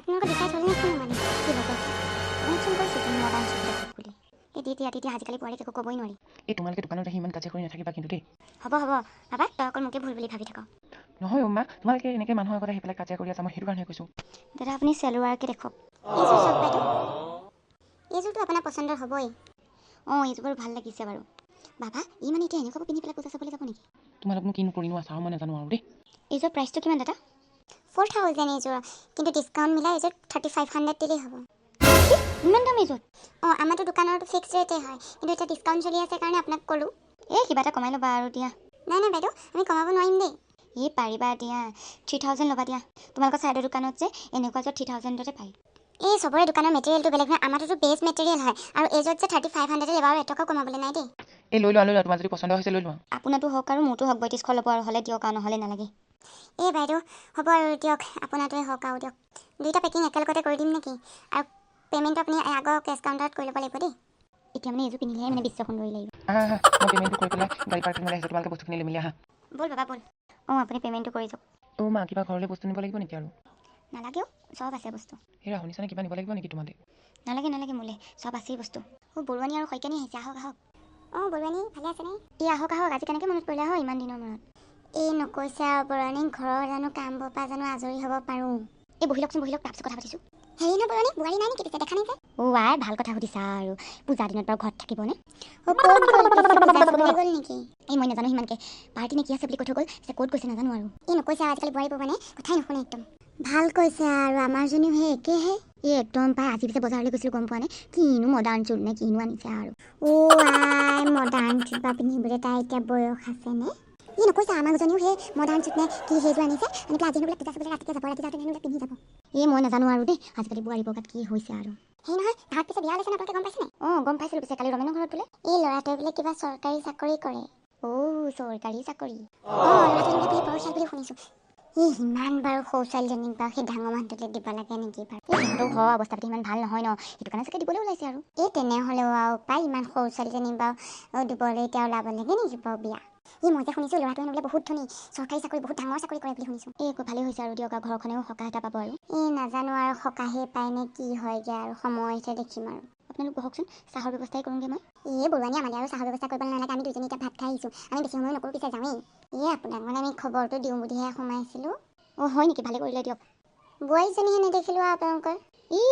আপোনালোকৰ ডিচাইড হ'লে নে কোনো মানে কি হ'ব মই চোন কৈছোঁ তুমি মডাৰ্ণ চুট বুলি এই তেতিয়া আজিকালি পোৱালিক একো ক'বই নোৱাৰি এই তোমালোকে দোকানত আহি ইমান কাজিয়া কৰি নাথাকিবা কিন্তু দেই হ'ব বাবা তই অকল মোকে ভুল বুলি ভাবি থাক নহয় মা তোমালোকে এনেকৈ মানুহৰ আগত আহি পেলাই কাজিয়া কৰি আছা মই সেইটো কাৰণে কৈছোঁ দাদা আপুনি চেলোৱাৰকে দেখক এইযোৰ চাওক বাইদেউ এইযোৰটো আপোনাৰ পচন্দৰ হ'বই অঁ এইযোৰ বাৰু ভাল লাগিছে বাৰু বাবা ই মানে এতিয়া এনেকুৱা পিন্ধি পেলাই পূজা চাবলৈ যাব নেকি তোমালোকনো কিনো কৰিনো আছা মই নাজানো আৰু দেই এইযোৰ প্ৰাইচটো কিমান দাদা 4000 এইযোৰ কিন্তু ডিছকাউণ্ট মিলাই এইযোৰ 3500 দিলেই হ'ব ইমান দাম এইযোৰ অঁ আমাৰতো দোকানৰতো ফিক্স ৰেটেই হয় কিন্তু এতিয়া ডিছকাউণ্ট চলি আছে কাৰণে আপোনাক ক'লোঁ এই কিবা এটা কমাই ল'বা আৰু দিয়া নাই বাইদেউ আমি কমাব নোৱাৰিম দেই এই পাৰিবা দিয়া 3000 ল'বা দিয়া তোমালোকৰ চাইডৰ দোকানত যে এনেকুৱা যোৰ 3000তে পায় এই চবৰে দোকানৰ মেটেৰিয়েলটো বেলেগ হয় আমাৰতো বেষ্ট মেটেৰিয়েল হয় আৰু এইযোৰত যে 3500 ল'বা আৰু এটকাও কমাবলৈ নাই দেই এই লৈ লোৱা তোমাৰ যদি পচন্দ হৈছে লৈ লোৱা আপোনাৰতো হওক আৰু মোৰতো হওক 3200 ল'ব আৰু হ'লে দিয়ক আৰু নহ'লে নালাগে এই বাইদেউ হ'ব আৰু দিয়ক আপোনাৰটোৱে হওক আৰু দিয়ক দুইটা পেকিং একেলগতে কৰি দিম নেকি আৰু পে'মেণ্টটো আপুনি আগৰ কেছ কাউণ্টাৰত কৰি ল'ব লাগিব দেই এতিয়া মানে এইযোৰ পিন্ধিলেহে মানে বিশ্ব সুন্দৰী লাগিব মই পে'মেণ্টটো কৰি পেলাই গাড়ী পাৰ্কিঙলৈ আহিছোঁ তোমালোকে বস্তুখিনি লৈ মেলি আহা ব'ল বাবা ব'ল অঁ আপুনি পে'মেণ্টটো কৰি যাওক অঁ মা কিবা ঘৰলৈ বস্তু নিব লাগিব নেকি আৰু নালাগেও চব আছে বস্তু হেৰা শুনিছানে কিবা নিব লাগিব নেকি তোমালৈ নালাগে মোলৈ চব আছেই বস্তু বৰুৱানী আৰু শইকীয়ানী আহিছে আহক অঁ বৰুৱানী ভালে আছেনে এই আহক আজি কেনেকৈ মনত পৰিলে হয় ইমান দিনৰ মূৰত এই নকৈছে আৰু বৰুৱানী ঘৰৰ জানো কামবোৰ পৰা জানো আজৰি হ'ব পাৰোঁ এই বহি লওক তাৰপিছত কথা পাতিছোঁ হেৰি নহয় বৰুৱানী বোৱাৰী নাই নেকি পিছে দেখা নাই যে আই ভাল কথা সুধিছা আৰু পূজাৰ দিনত বাৰু ঘৰত থাকিবনে গ'ল নেকি এই মই নাজানো সিমানকৈ পাৰ্টি নে কি আছে বুলি কৈ থৈ গ'ল পিছে ক'ত গৈছে নাজানো আৰু এই নকৈছে আজিকালি বোৱাৰীবোৰ মানে কথাই নুশুনে একদম ভাল কৈছে আৰু আমাৰজনীও সেই একেহে এই একদম পাই আজি পিছে বজাৰলৈ গৈছিলোঁ গম পোৱা নে কিনো মডাৰ্ণ চুট নে কিনো আনিছে আৰু আই মডাৰ্ণ চুট বা পিন্ধিবলৈ তাই এতিয়া বয়স আছেনে ই নকৈছে আমাৰজনীও সেই মডাৰ্ণ চুট নে কি সেইযোৰ আনিছে এনেকৈ আজি বোলে পূজা চাবলৈ ৰাতিকে যাব ৰাতি যাওঁতে এনেকৈ পিন্ধি যাব এই মই নাজানো আৰু দেই আজিকালি বোৱাৰীবোৰ গাত কি হৈছে আৰু সেই নহয় তাত পিছে বিয়া লৈছে আপোনালোকে গম পাইছেনে অঁ গম পাইছিলোঁ পিছে কালি ৰমেনৰ ঘৰত বোলে এই ল'ৰাটোৱে বোলে কিবা চৰকাৰী চাকৰি কৰে চৰকাৰী চাকৰি ল'ৰাটোৱে বোলে পৰীক্ষা বুলি শুনিছোঁ ইমান বাৰু সৰু ছোৱালীজনীক বাৰু সেই ডাঙৰ মানুহটোলৈ দিব লাগে নেকি বাৰু সিহঁতৰ ঘৰৰ অৱস্থা পাতি ইমান ভাল নহয় ন সেইটো কাৰণে চাগে দিবলৈ ওলাইছে আৰু এই তেনেহ'লেও আৰু পাই ইমান সৰু ছোৱালীজনীক বাৰু দিবলৈ এতিয়া ওলাব লাগে নেকি বাৰু বিয়া মই যে শুনিছোঁ ল'ৰাটোৱে বোলে বহুত ধনী চৰকাৰী চাকৰি বহুত ডাঙৰ চাকৰি কৰে বুলি শুনিছোঁ একো ভালেই হৈছে আৰু দিয়ক ঘৰখনেও সকাহ এটা পাব আৰু নাজানো আৰু সকাহেই পায় নে কি হয়গৈ আৰু সময়তে দেখিম আৰু আপোনালোক বহকচোন চাহৰ ব্যৱস্থাই কৰোঁগৈ মই বৰুৱানী আমালৈ আৰু চাহৰ ব্যৱস্থা কৰিব নালাগে আমি দুজনী এতিয়া ভাত খাই আহিছোঁ আমি বেছি সময় নকৰোঁ পিছে যামেই আপোনাক মানে আমি খবৰটো দিওঁ বুলিহে সোমাইছিলোঁ হয় নেকি ভালে কৰিলে দিয়ক বোৱাৰীজনীহে নেদেখিলোঁ আৰু আপোনালোকৰ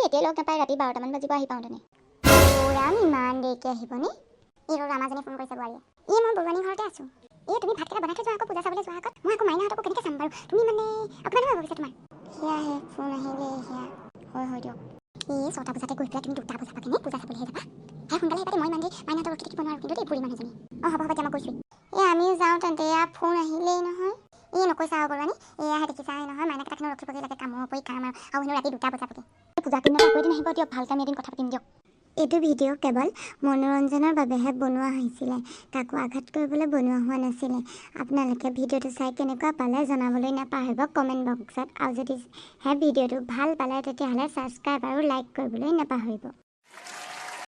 এতিয়াই লগ নাপায় ৰাতি 12টামান বাজিব আহি পাওঁতেনে আমি ইমান দেৰিকৈ আহিবনে ৰামাজনী ফোন কৰিছে বোৱাৰীয়ে মই বৰুৱানী ঘৰতে আছোঁ তুমি ভাতকেইটা বনাই থৈ যোৱা আকৌ পূজা চাবলৈ যোৱা আগত মই আকৌ মাইনাহঁতকো কেনেকৈ চাম বাৰু তুমি মানে অকণমান সময় ভাবিছা তোমাৰ সেয়াহে ফোন আহিলে সেয়া হয় দিয়ক 6টা বজাতে গৈ পেলাই তুমি 2টা বজা পাকেনে পূজা চাবলৈহে যাবা সোনকালে আহিবা মই ইমান দেৰি মাইনাহঁতক ৰখি থাকিব নোৱাৰোঁ কিন্তু দেই বুঢ়ী মানুহজনী হ'ব এতিয়া মই কৈছোঁ আমিও যাওঁ তেন্তে ফোন আহিলেই নহয় নকৈছা আৰু বৰুৱানী এয়াহে দেখিছাই নহয় মাইনাকেইটাখিনি ৰখিবগৈ লাগে কামৰ উপৰি কাম আৰু ৰাতি 2টা বজালৈকে পূজা কেইদিনত আকৌ এদিন আহিব দিয়ক ভালকৈ আমি এদিন কথা পাতিম দিয়ক এইটো ভিডিঅ' কেৱল মনোৰঞ্জনৰ বাবেহে বনোৱা হৈছিলে কাকো আঘাত কৰিবলৈ বনোৱা হোৱা নাছিলে আপোনালোকে ভিডিঅ'টো চাই কেনেকুৱা পালে জনাবলৈ নাপাহৰিব কমেণ্ট বক্সত আৰু যদি ভিডিঅ'টো ভাল পালে তেতিয়াহ'লে ছাবস্ক্ৰাইব আৰু লাইক কৰিবলৈ নাপাহৰিব